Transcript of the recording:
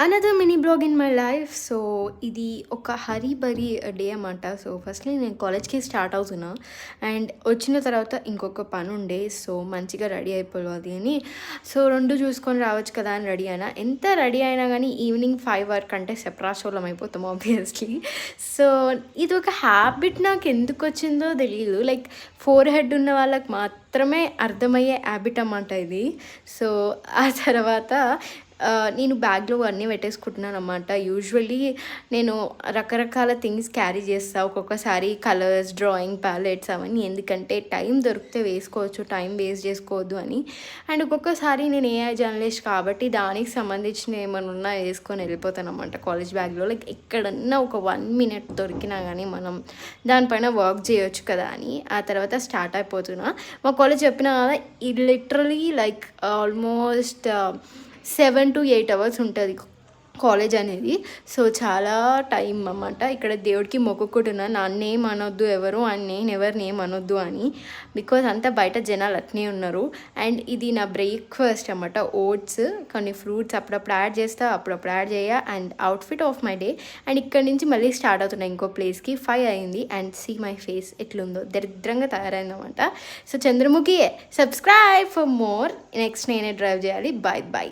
Another mini blog in my life. So ఇది ఒక హరీ bury day అన్నమాట. సో ఫస్ట్లీ నేను కాలేజ్కి స్టార్ట్ అవుతున్నా అండ్ వచ్చిన తర్వాత ఇంకొక పని ఉండే. సో మంచిగా రెడీ అయిపోవాలి అని సో రెండు చూసుకొని రావచ్చు కదా అని రెడీ అయినా. ఎంత రెడీ అయినా కానీ ఈవినింగ్ 5 వరకు అంటే సెప్రాసోలం అయిపోతాం ఆబ్వియస్లీ. సో ఇది ఒక హ్యాబిట్ నాకు ఎందుకు వచ్చిందో తెలియదు. లైక్ ఫోర్ హెడ్ ఉన్న వాళ్ళకి మాత్రమే అర్థమయ్యే హ్యాబిట్ అన్నమాట ఇది. సో ఆ తర్వాత నేను బ్యాగ్లో అన్నీ పెట్టేసుకుంటున్నాను అన్నమాట. యూజువల్లీ నేను రకరకాల థింగ్స్ క్యారీ చేస్తాను. ఒక్కొక్కసారి కలర్స్, డ్రాయింగ్ ప్యాలెట్స్ అవన్నీ, ఎందుకంటే టైం దొరికితే వేసుకోవచ్చు, టైం వేస్ట్ చేసుకోవద్దు అని. అండ్ ఒక్కొక్కసారి నేను ఏఐ జర్నలిస్ట్ కాబట్టి దానికి సంబంధించిన ఏమైనా ఉన్నా వేసుకొని వెళ్ళిపోతాను అన్నమాట కాలేజ్ బ్యాగ్లో. లైక్ ఎక్కడన్నా ఒక 1 minute దొరికినా కానీ మనం దానిపైన వర్క్ చేయొచ్చు కదా అని. ఆ తర్వాత స్టార్ట్ అయిపోతున్నా. మా కాలేజ్ చెప్పిన కదా, ఇది literally like almost 7 to 8 hours ఉంటుంది కాలేజ్ అనేది. సో చాలా టైం అన్నమాట. ఇక్కడ దేవుడికి మొక్కుకుంటున్నా, నన్నేం అనొద్దు ఎవరు అండ్ నేను ఎవరిని ఏం అనొద్దు అని, బికాజ్ అంతా బయట జనాలు అట్నే ఉన్నారు. అండ్ ఇది నా బ్రేక్ఫాస్ట్ అన్నమాట, ఓట్స్, కొన్ని ఫ్రూట్స్ అప్పుడప్పుడు యాడ్ చేస్తా, అప్పుడప్పుడు యాడ్ చేయ. And outfit of my day. And ఇక్కడ నుంచి మళ్ళీ స్టార్ట్ అవుతున్నాయి ఇంకో ప్లేస్కి. 5 అయింది అండ్ సీ మై ఫేస్ ఎట్లుందో, దరిద్రంగా తయారైందన్నమాట. So Chandramukhi, subscribe for more. Next నేనే డ్రైవ్ చేయాలి. Bye bye.